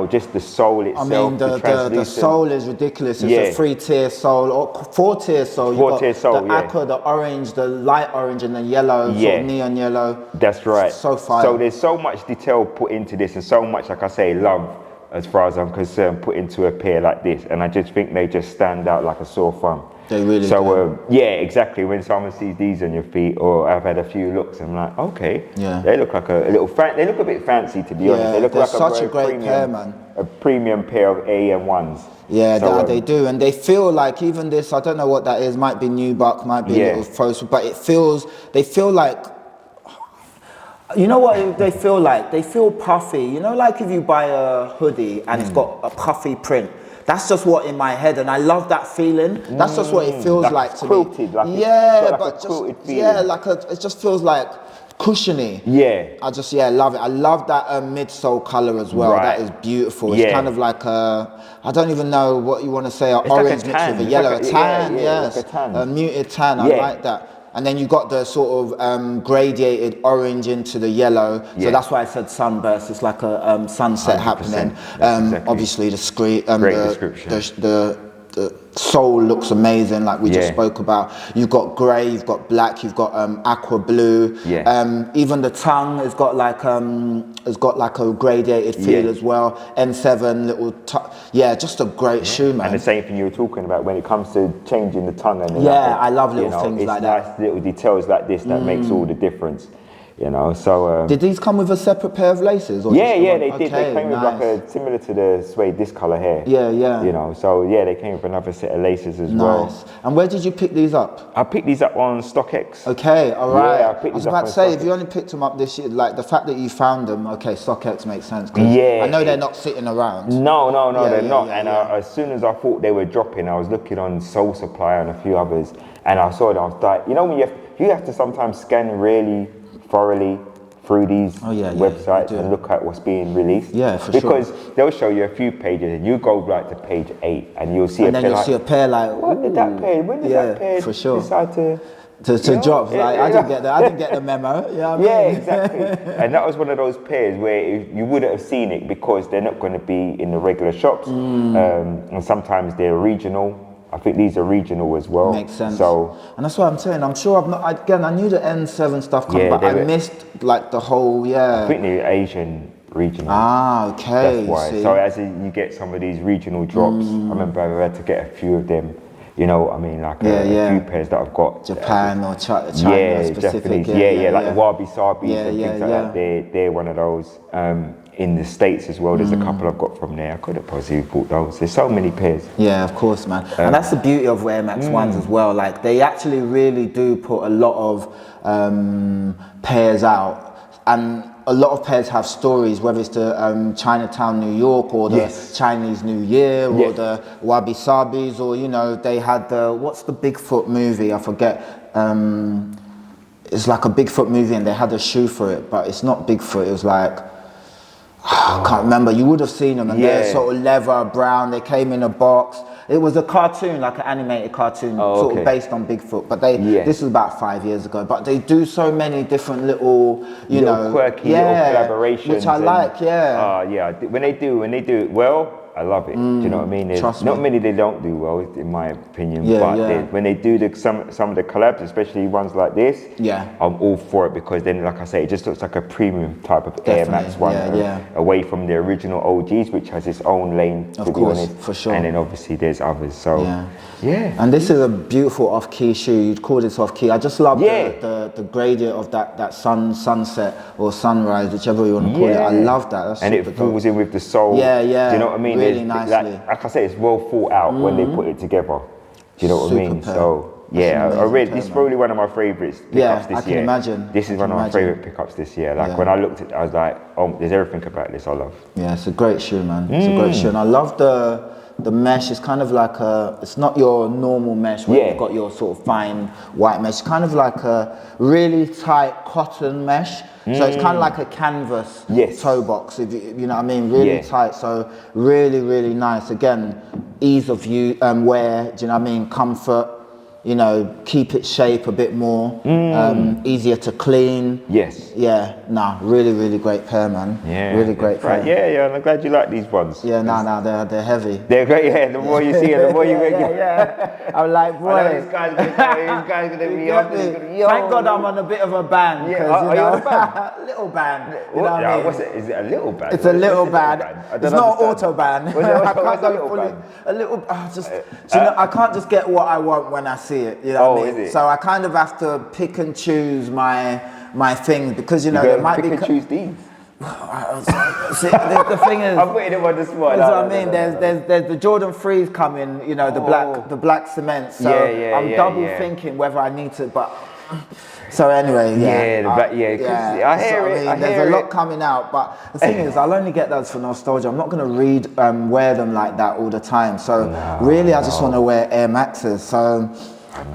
just the sole itself. I mean, the sole is ridiculous. It's a 3-tier sole or 4-tier sole. Four-tier sole, the aqua, the orange, the light orange, and the yellow, sort of neon yellow. That's right. So fire. So there's so much detail put into this, and so much, like I say, love, as far as I'm concerned, put into a pair like this. And I just think they just stand out like a sore thumb. They really do. Exactly. When someone sees these on your feet, or I've had a few looks, I'm like, okay, they look like a little they look a bit fancy, to be honest. They look like such a great pair, man. A premium pair of AM1s. Yeah, so, they do, and they feel like even this. I don't know what that is. Might be nubuck, might be a little faux, but they feel like. You know what they feel like? They feel puffy. You know, like if you buy a hoodie and it's got a puffy print. That's just what in my head, and I love that feeling. That's just what it feels like to quilted, me. Like it just feels like cushiony. Yeah. I just love it. I love that midsole color as well. Right. That is beautiful. It's kind of like I don't even know what you want to say. Orange like mixed with a yellow, a tan. Yes, like a tan. A muted tan. I like that. And then you got the sort of gradiated orange into the yellow. So that's why I said sunburst. It's like a sunset happening. Exactly. Obviously the great description. The sole looks amazing, like we just spoke about. You've got grey, you've got black, you've got aqua blue. Even the tongue has got like a gradiated feel as well. N7 little, just a great shoe, man. And the same thing you were talking about when it comes to changing the tongue and I love little things like that. It's nice little details like this that makes all the difference. So did these come with a separate pair of laces? Or they did. They came with like a similar to the suede this color here. So they came with another set of laces as well. And where did you pick these up? I picked these up on StockX. Okay, all right. I was about to say, if you only picked them up this year, like the fact that you found them, StockX makes sense. I know they're not sitting around. No, they're not. As soon as I thought they were dropping, I was looking on Soul Supply and a few others, and I saw them. I was like, when you have to sometimes scan really thoroughly through these websites and look at what's being released. Because they'll show you a few pages and you go right to page 8 and you'll see see a pair like, what did that pair? When did that pair decide to drop? Like, I didn't get the memo. Exactly. And that was one of those pairs where you wouldn't have seen it because they're not going to be in the regular shops, and sometimes they're regional. I think these are regional as well. Makes sense. So, and that's what I'm saying. I'm sure I knew the N7 stuff coming, but I missed like the whole, I think they're Asian regional. Okay. That's why. So as you get some of these regional drops, I remember I had to get a few of them. You know what I mean? Like a few pairs that I've got. Japan or China specific. Japanese. Like the Wabi Sabis and things like that. They're one of those. In the States as well, there's a couple I've got from there. I could have possibly bought those. There's so many pairs. Yeah, of course, man. And that's the beauty of Air Max 1s as well. Like, they actually really do put a lot of pairs out. And a lot of pairs have stories, whether it's the Chinatown, New York, or the Chinese New Year, or the Wabi Sabis, or, they had what's the Bigfoot movie? I forget. It's like a Bigfoot movie and they had a shoe for it, but it's not Bigfoot. It was like, I can't remember. You would have seen them, and they're sort of leather brown. They came in a box. It was a cartoon, like an animated cartoon, sort of based on Bigfoot. But this was about 5 years ago. But they do so many different little, quirky little collaborations, which I like. When they do it well, I love it. Do you know what I mean? There's Trust not me. many they don't do well, in my opinion. Yeah, but yeah. when they do some of the collabs, especially ones like this, Yeah. I'm all for it, because then, like I say, it just looks like a premium type of Air Max one, away from the original OGs, which has its own lane. Of course, for sure. And then obviously there's others. So yeah. And this is a beautiful off-key shoe. You'd call this off-key. I just love the gradient of that sunset or sunrise, whichever you want to call it. I love that. That's and it falls in with the soul. Yeah, yeah. Do you know what I mean? Really nicely. Like I say, it's well thought out when they put it together. Do you know what I mean? Pair. So yeah, I really, this is probably one of my favourites pickups this year. I can imagine. This is one of my favourite pickups this year. Like when I looked at it, I was like, oh, there's everything about this I love. Yeah, it's a great shoe, man. It's a great shoe, and I love the mesh. Is kind of like it's not your normal mesh where you've got your sort of fine white mesh. It's kind of like a really tight cotton mesh. So it's kind of like a canvas toe box, if you know what I mean, really tight. So really, really nice. Again, ease of wear, do you know what I mean? Comfort, you know, keep its shape a bit more, easier to clean. Yes. Yeah, really, really great pair, man. Yeah. Really great pair. Right. Yeah, and I'm glad you like these ones. Yeah, they're heavy. They're great, yeah. The more you see it, the more you get. Yeah. I'm like, boy. This guy's gonna be up. Thank God I'm on a bit of a band. Yeah, are you on a band? Little band. You know what I mean? What's it? Is it a little band? It's a little band. It's not an auto band. I can't go fully. A little. You know, I can't just get what I want when I see it. You know what I mean? Is it? So I kind of have to pick and choose my things, because you know there might pick be. And choose these. See, the thing is, I'm putting him on the spot. That's what I mean. There's the Jordan 3s coming, you know, the black cement. So I'm double thinking whether I need to, but. So anyway, I hear it. There's a lot coming out, but the thing is, I'll only get those for nostalgia. I'm not going to wear them like that all the time. So I just want to wear Air Maxes. So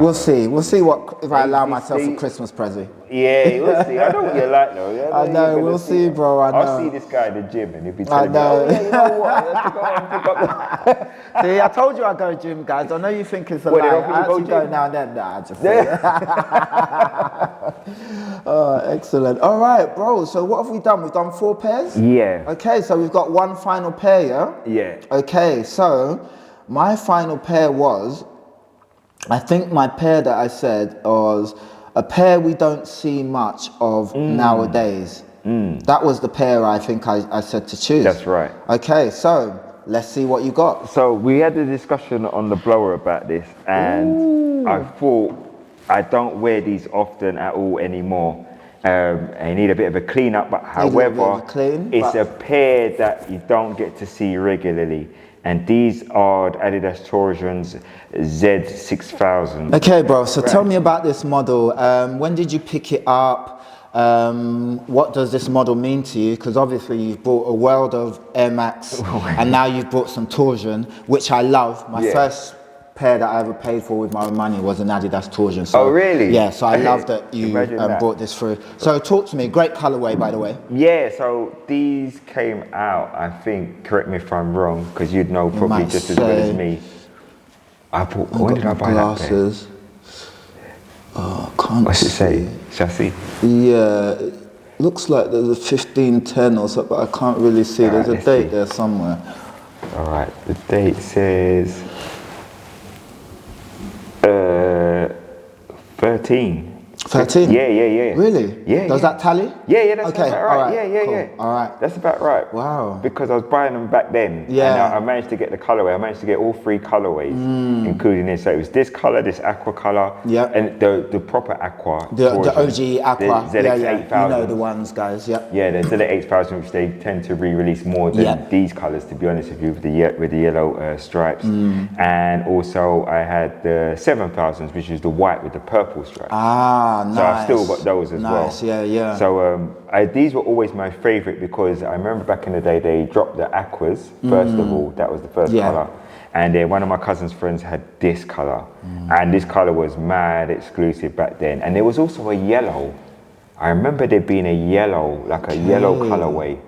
we'll see. We'll see if I allow myself a Christmas present. Yeah, we'll see. I know what you're like, though. Yeah, I know. We'll see, bro. I know. I'll see this guy in the gym, and he'll be telling me, "Oh, yeah, you know what? Let's go and pick up." See, I told you I go gym, guys. I know you think it's a lie. I actually go now and then. Nah, just Oh, excellent. All right, bro. So what have we done? We've done 4 pairs? Yeah. Okay, so we've got one final pair, yeah? Yeah. Okay, so my final pair was, I think my pair that I said was a pair we don't see much of nowadays. That was the pair I think I said to choose. That's right. Okay, so let's see what you got. So we had a discussion on the blower about this, and I thought I don't wear these often at all anymore. I need a bit of a clean up, but however, it's a pair that you don't get to see regularly. And these are the Adidas Torsions Z6000. Okay, bro, so tell me about this model. When did you pick it up? What does this model mean to you? Because obviously you've bought a world of Air Max and now you've bought some Torsion, which I love. My first pair that I ever paid for with my own money was an Adidas Torsion. So, really? Yeah, so I love that you brought this through. So talk to me, great colorway, by the way. Yeah, so these came out, I think, correct me if I'm wrong, because you'd know probably just as well as me. When did I buy glasses? that pair? Oh, I can't What's it say? Shall I see? Yeah, it looks like there's a 1510 or something, but I can't really see. There's a date there somewhere. All right, the date says 13. 13? Yeah. Really? Yeah. Does that tally? Yeah, that's okay. about right. All right. Yeah. Cool. All right. That's about right. Wow. Because I was buying them back then. Yeah. And I managed to get the colorway. I managed to get all 3 colorways, including this. So it was this color, this aqua color, and the proper aqua. The OG aqua. The ZX 8000. You know the ones, guys. Yep. Yeah, the ZX 8000, which they tend to re-release more than these colors, to be honest with you, with the yellow stripes. And also I had the 7000s, which is the white with the purple stripes. Ah, nice. So I've still got those as well. Nice, yeah. So these were always my favorite, because I remember back in the day they dropped the aquas first of all. That was the first color, and then one of my cousin's friends had this color, and this color was mad exclusive back then. And there was also a yellow. I remember there being a yellow, like a yellow colorway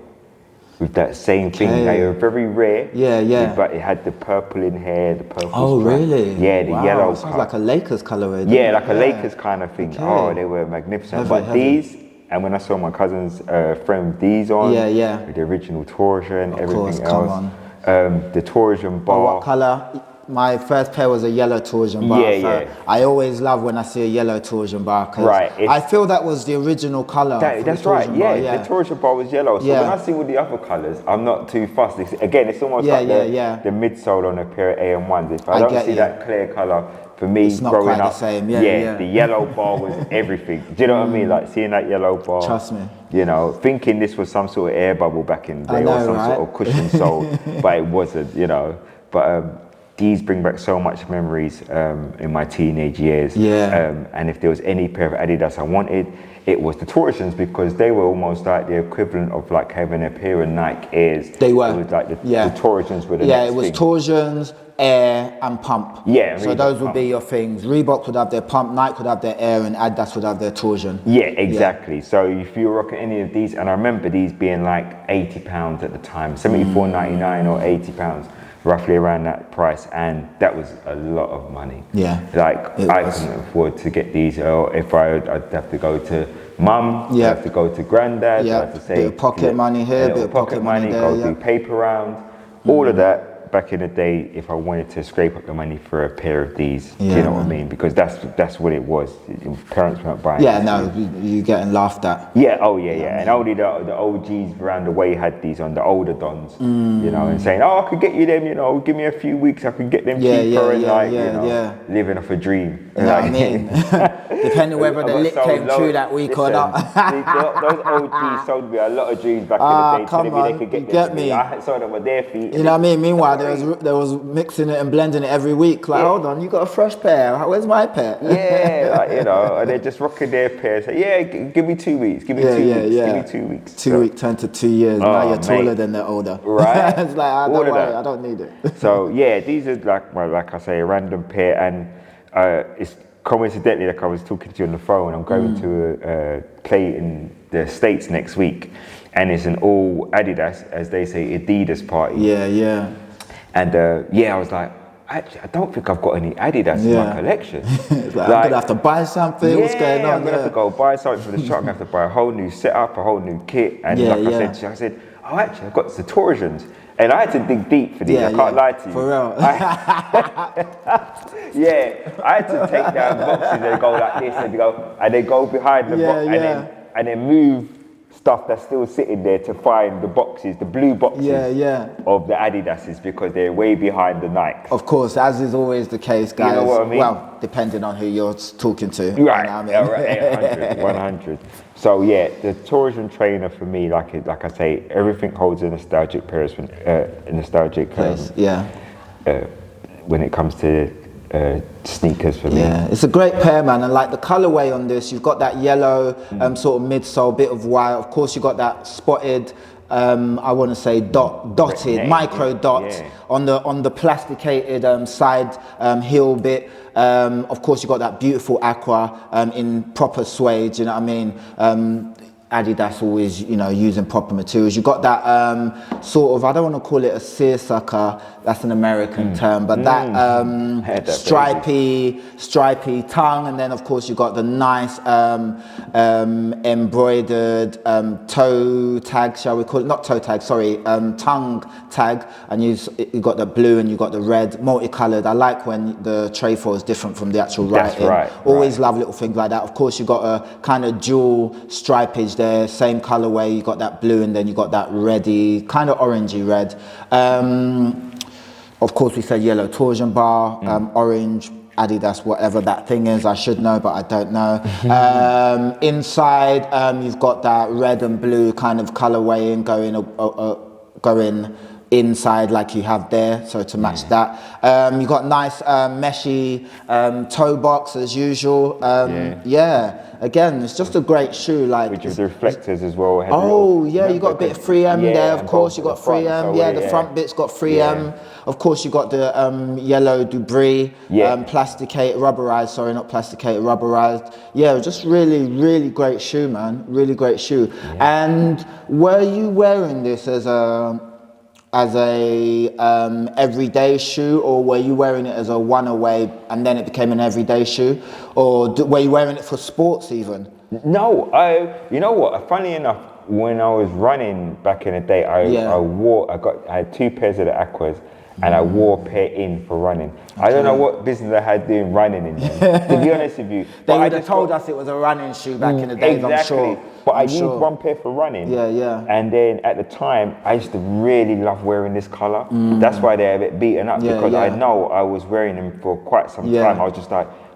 with that same thing. They were very rare. Yeah. But it had the purple in here, the purple. Oh, stripe. really? Yeah, the yellow. Sounds like a Lakers colorway. Yeah, like a Lakers kind of thing. Oh, they were magnificent. But these, and when I saw my cousin's friend with these on, with the original Torsion and everything else, The torsion bar. What colour? My first pair was a yellow torsion bar. Yeah, so yeah. I always love when I see a yellow torsion bar, because Right, I feel that was the original colour. That's right, yeah. The torsion bar was yellow. So when I see all the other colours, I'm not too fussed. Again, it's almost like the midsole on a pair of AM1s. If I don't see that clear colour, for me, it's not growing quite up, the same. the yellow bar was everything. Do you know what I mean? Like seeing that yellow bar. Trust me. You know, thinking this was some sort of air bubble back in the day, or some sort of cushion sole, but it wasn't, you know. But these bring back so much memories in my teenage years. And if there was any pair of Adidas I wanted, it was the torsions, because they were almost like the equivalent of like having a pair of Nike Airs. They were. It was like the torsions were the next it was thing. torsions, air and pump. So those would be your things. Reebok would have their pump, Nike would have their air, and Adidas would have their torsion. Yeah, exactly. So if you were rocking any of these, and I remember these being like £80 at the time, £74.99 or £80. Roughly around that price, and that was a lot of money. Like I couldn't afford to get these, or if I'd have to go to mum, I'd have to go to granddad, I'd have to say bit of pocket money here, bit of pocket money there, go do paper round, all of that. Back in the day, if I wanted to scrape up the money for a pair of these, do you know what I mean? Because that's what it was. Parents weren't buying. You getting laughed at. And only the OGs around the way had these on, the older dons, you know, and saying, oh, I could get you them, you know, give me a few weeks, I could get them cheaper, and living off a dream. You know what I mean? Depending whether the lick came true that week or not. Those OGs sold me a lot of dreams back in the day, telling me they could get me. I saw them with their feet. You know what I mean? Meanwhile, there was mixing it and blending it every week. Like, hold on, you got a fresh pair. Where's my pair? Like, you know, and they're just rocking their pairs. Say, give me 2 weeks. Give me 2 weeks. Give me 2 weeks. 2 weeks turned to 2 years. Now you're taller than they're older. Right. It's like, don't worry, I don't need it. So these are like I say, a random pair, and it's coincidentally, like I was talking to you on the phone, I'm going to play in the States next week, and it's an all Adidas, as they say, Adidas party. And I was like, actually, I don't think I've got any Adidas in my collection. I'm gonna have to buy something. What's going on? I'm gonna have to go buy something for the shop. I'm gonna have to buy a whole new setup, a whole new kit. And I said, oh, actually, I've got the torsions. And I had to dig deep for these. I can't lie to you. For real. I had to take down boxes and go like this, and they go behind the box, and then move stuff that's still sitting there to find the boxes, the blue boxes of the Adidases, because they're way behind the Nikes. Of course, as is always the case, guys. You know what I mean? Well, depending on who you're talking to. Right, you know what I mean? 100. So the torsion trainer for me, like I say, everything holds a nostalgic place, when it comes to sneakers for me. It's a great pair, man, and like the colorway on this, you've got that yellow sort of midsole, bit of white. Of course, you got that spotted, I want to say dotted, micro dots on the plasticated side heel bit. Of course, you got that beautiful aqua in proper suede. You know what I mean? Adidas always, using proper materials. You got that sort of, I don't want to call it a seersucker, that's an American term, but that stripy tongue, and then of course you got the nice embroidered toe tag, shall we call it? Not toe tag, sorry, tongue tag, and you got the blue and you got the red, multicolored. I like when the trefoil is different from the actual writing. Always love little things like that. Of course, you got a kind of dual stripage there, same colorway. You got that blue and then you got that reddy, kind of orangey red. Of course, we said yellow torsion bar, orange, Adidas, whatever that thing is. I should know, but I don't know. Inside, you've got that red and blue kind of colorway and going inside like you have there, so to match that. You got nice meshy toe box as usual. Again, it's just a great shoe. Like with the reflectors as well. You got a bit of 3M there. Of course, you got 3M. The front bit's got 3M. Of course, you got the yellow debris, plasticated, rubberized. Sorry, not plasticated, rubberized. Just really, really great shoe, man. Really great shoe. And were you wearing this as a everyday shoe, or were you wearing it as a one away and then it became an everyday shoe, or were you wearing it for sports even? No, you know what? Funny enough, when I was running back in the day, I had 2 pairs of the Aquas, and I wore a pair in for running. I don't know what business I had doing running in them, to be honest with you. They would have told us it was a running shoe back in the day, exactly. I'm sure. But I used one pair for running. Yeah. And then at the time, I used to really love wearing this colour. That's why they're a bit beaten up, because I know I was wearing them for quite some time.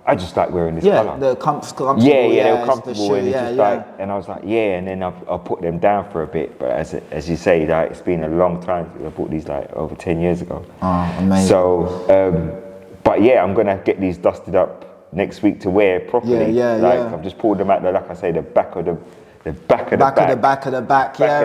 I just like wearing this colour. Yeah, they're comfortable. Yeah, they were comfortable, and it's just like, and I was like, and then I put them down for a bit. But as you say, like, it's been a long time since I bought these, like over 10 years ago. Oh, amazing. So, but yeah, I'm gonna get these dusted up next week to wear properly. I've just pulled them out, like I say, the back of the back. You know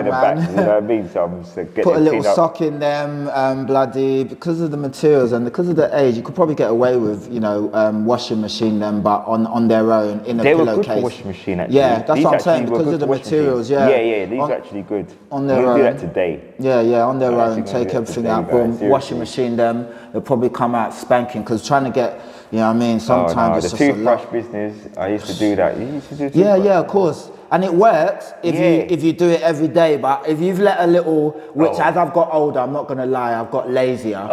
what I mean? So I'm just getting put a little sock in them, bloody, because of the materials and because of the age, you could probably get away with, washing machine them, but on their own in a pillowcase. They were good for washing machine, actually. Yeah, that's what I'm saying, because of the materials. These are actually good. On their own. Do that today. On their own. Take everything out, boom, washing machine them. They'll probably come out spanking, because trying to get, you know what I mean, sometimes it's the just toothbrush business, I used to do that. You used to do toothbrush? Yeah, of course. And it works if you do it every day, but if you've let a little, which as I've got older, I'm not gonna lie, I've got lazier.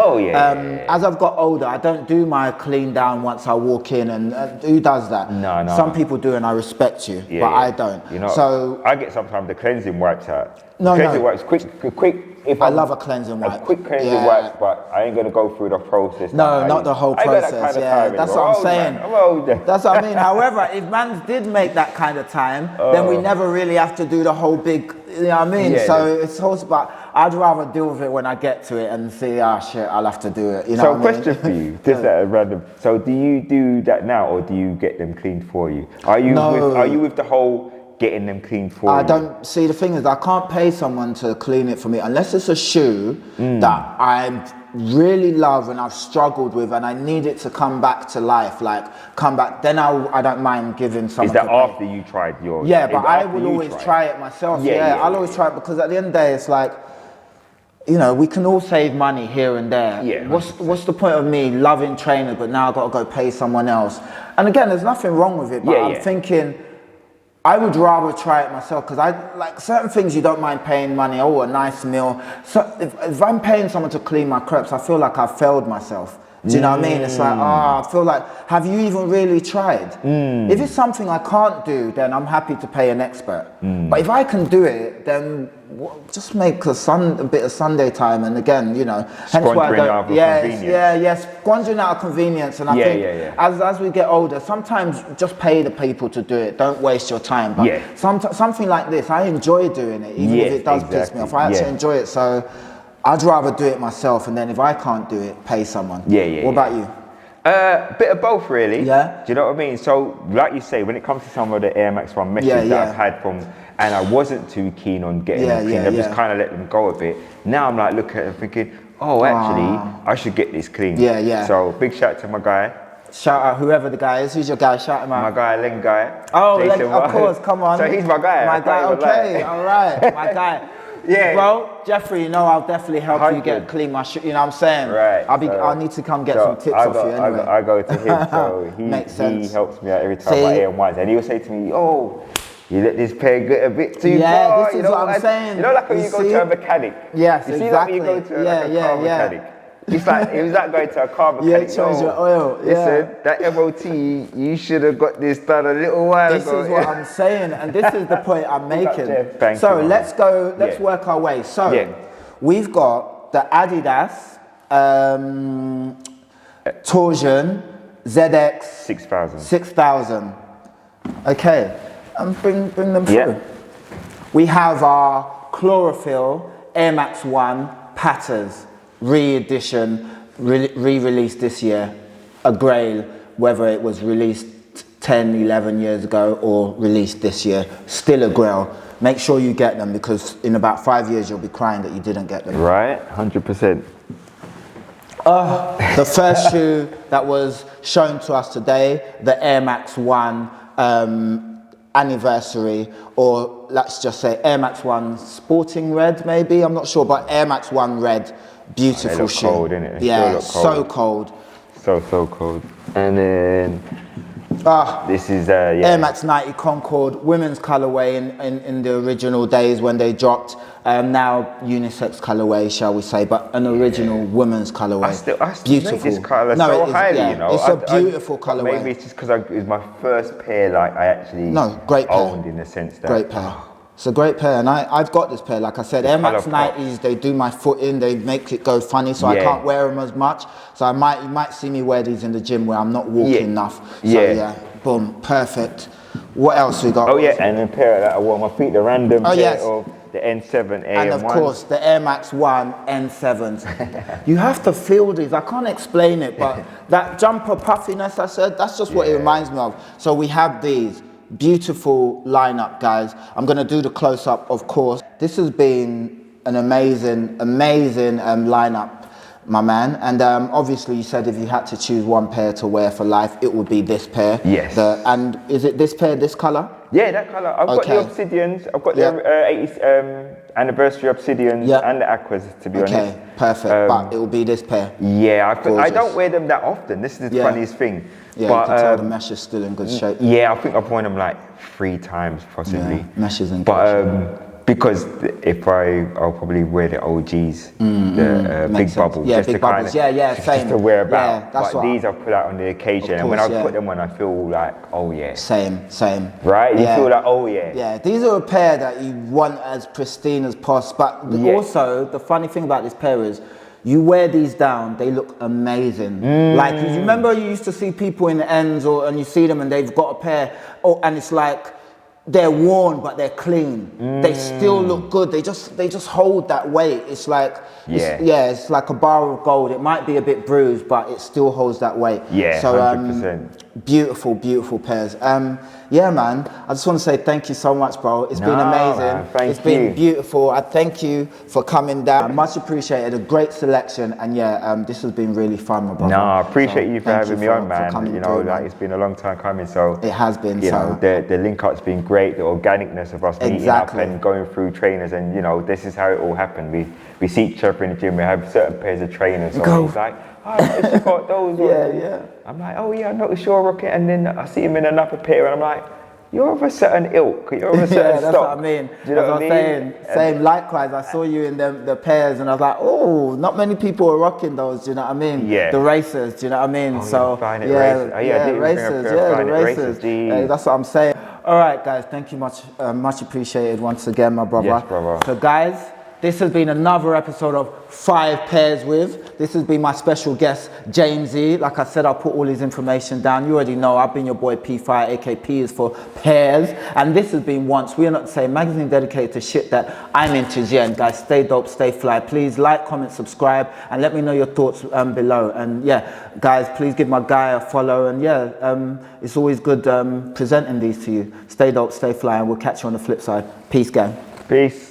As I've got older, I don't do my clean down once I walk in, and who does that? No. Some people do, and I respect you, but I don't. So I get sometimes the cleansing wipes out. Cleansing wipes, quick. I love a cleansing wipe. A quick cleansing wipes, but I ain't gonna go through the process. No, not the whole process. That's what I'm saying. That's what I mean. However, if man did make that kind of time, then we never really have to do the whole big, you know what I mean? So it's also, but I'd rather deal with it when I get to it and see, shit, I'll have to do it. You know what I mean? Question for you, just at a random. So do you do that now, or do you get them cleaned for you? Are you with the whole getting them cleaned for you? I don't see, the thing is, I can't pay someone to clean it for me unless it's a shoe that I really love and I've struggled with and I need it to come back to life, then I don't mind giving someone. Is that after you tried yours? Yeah, but I would always try it myself. I'll always try it, because at the end of the day, it's like, we can all save money here and there. Yeah. What's the point of me loving trainers, but now I've got to go pay someone else? And again, there's nothing wrong with it, but I'm thinking, I would rather try it myself, because I like certain things you don't mind paying money. A nice meal. So if I'm paying someone to clean my crepes, I feel like I've failed myself. Do you know what I mean? It's like, I feel like, have you even really tried? If it's something I can't do, then I'm happy to pay an expert. But if I can do it, then just make a bit of Sunday time. And again, hence why I don't, squandering out of convenience. And I think as we get older, sometimes just pay the people to do it. Don't waste your time. But something like this, I enjoy doing it, even if it does piss me off. I actually enjoy it. So I'd rather do it myself, and then if I can't do it, pay someone. What about you? Bit of both, really. Yeah. Do you know what I mean? So, like you say, when it comes to some of the Air Max 1 meshes that I've had and I wasn't too keen on getting them cleaned, I've just kind of let them go a bit. Now I'm like looking at it thinking, actually, I should get this clean. So, big shout out to my guy. Shout out whoever the guy is. Who's your guy? Shout him out. My guy, Len guy. Len, of course, come on. So he's my guy. My guy, okay, all right, my guy. Bro, Jeffrey, I'll definitely help you get clean my shoe. You know what I'm saying? Right. I'll need to come get some tips off you anyway. I go to him, so he helps me out every time I air ones, and he'll say to me, you let this pair get a bit too far. This is what I'm saying. Like when you go to a mechanic. Yes, you see exactly. Like when you go to a car mechanic. It's like, it was like going to a car mechanic. Change your oil. Listen, that MOT, you should have got this done a little while ago. This is what I'm saying, and this is the point I'm making. Thank so you, let's work our way. So we've got the Adidas Torsion ZX 6000. Okay, and bring them through. We have our Chlorophyll Air Max 1 Patters re-edition, re-released this year, a grail, whether it was released 10, 11 years ago or released this year, still a grail. Make sure you get them, because in about 5 years you'll be crying that you didn't get them. Right, 100%. The first shoe that was shown to us today, the Air Max 1 anniversary, or let's just say Air Max 1 Sporting Red, maybe, I'm not sure, but Air Max 1 Red, beautiful shoe. Cold, innit? Yeah, so cold. So cold. And then This is Air Max 90 Concord, women's colorway in the original days when they dropped. Now unisex colorway, shall we say, but an original women's colorway. I still beautiful. rate this color No, highly, you know. It's a beautiful colorway. Maybe it's just because it was my first pair, like I actually owned in the sense that. Great pair. It's a great pair, and I've got this pair. Like I said, Air Max 90s, they do my foot in, they make it go funny, so I can't wear them as much. So you might see me wear these in the gym where I'm not walking enough. So yeah, boom, perfect. What else we got? Oh yeah, and a pair that I wore on my feet, the random pair of the N7 AM1. And of course, the Air Max 1 N7s. You have to feel these, I can't explain it, but that jumper puffiness I said, that's just what it reminds me of. So we have these. Beautiful lineup, guys. I'm gonna do the close-up, of course. This has been an amazing lineup, my man. And obviously you said if you had to choose one pair to wear for life, it would be this pair. Yes. And is it this pair, this color? Yeah, that color. I've got the Obsidians, I've got the 80th anniversary Obsidians and the Aquas, to be honest. Okay, perfect, but it will be this pair. Yeah, I don't wear them that often. This is the funniest thing. Yeah, but, you can tell the mesh is still in good shape. Yeah, I think I've worn them like 3 times possibly. Yeah, mesh is in good shape. Because I'll probably wear the OGs, the big bubble. Yeah, just big to bubbles. Same. Just to wear about. Yeah, that's but these I put out on the occasion, and when I put them on, I feel like, oh yeah. Same. Right? You feel like, oh yeah. Yeah, these are a pair that you want as pristine as possible. But also, the funny thing about this pair is, you wear these down, they look amazing. Like, you remember you used to see people in the ends, and you see them and they've got a pair, and it's like, they're worn but they're clean. They still look good. They just hold that weight. It's like it's like a bar of gold. It might be a bit bruised, but it still holds that weight. Yeah, so 100%. Beautiful pairs. Yeah, man. I just want to say thank you so much, bro. It's been amazing. Man, it's been beautiful. I thank you for coming down. Much appreciated. A great selection, and this has been really fun, my brother. No, I appreciate you for having me on, man. You know, like it's been a long time coming. So it has been. You know, the link up's been great. The organicness of us meeting up and going through trainers, and you know, this is how it all happened. We see each other in the gym. We have certain pairs of trainers. So he's like, oh, I noticed you got those. I'm like, oh yeah, I noticed you're rocking. And then I see him in another pair, and I'm like, you're of a certain ilk. You're of a certain that's stock. What I mean. Do you know what I mean? Same. Likewise, I saw you in the pairs, and I was like, oh, not many people are rocking those. Do you know what I mean? Yeah. The racers. Do you know what I mean? Oh, racers. The racers. That's what I'm saying. All right, guys. Thank you much appreciated once again, my brother. Yes, brother. So, guys, this has been another episode of 5 Pairs With. This has been my special guest, JAMESEY. Like I said, I'll put all his information down. You already know I've been your boy P Fire, aka P is for pairs. And this has been Once We Are Not the Same, magazine dedicated to shit that I'm into. And guys, stay dope, stay fly. Please like, comment, subscribe, and let me know your thoughts below. And guys, please give my guy a follow. And it's always good presenting these to you. Stay dope, stay fly, and we'll catch you on the flip side. Peace, gang. Peace.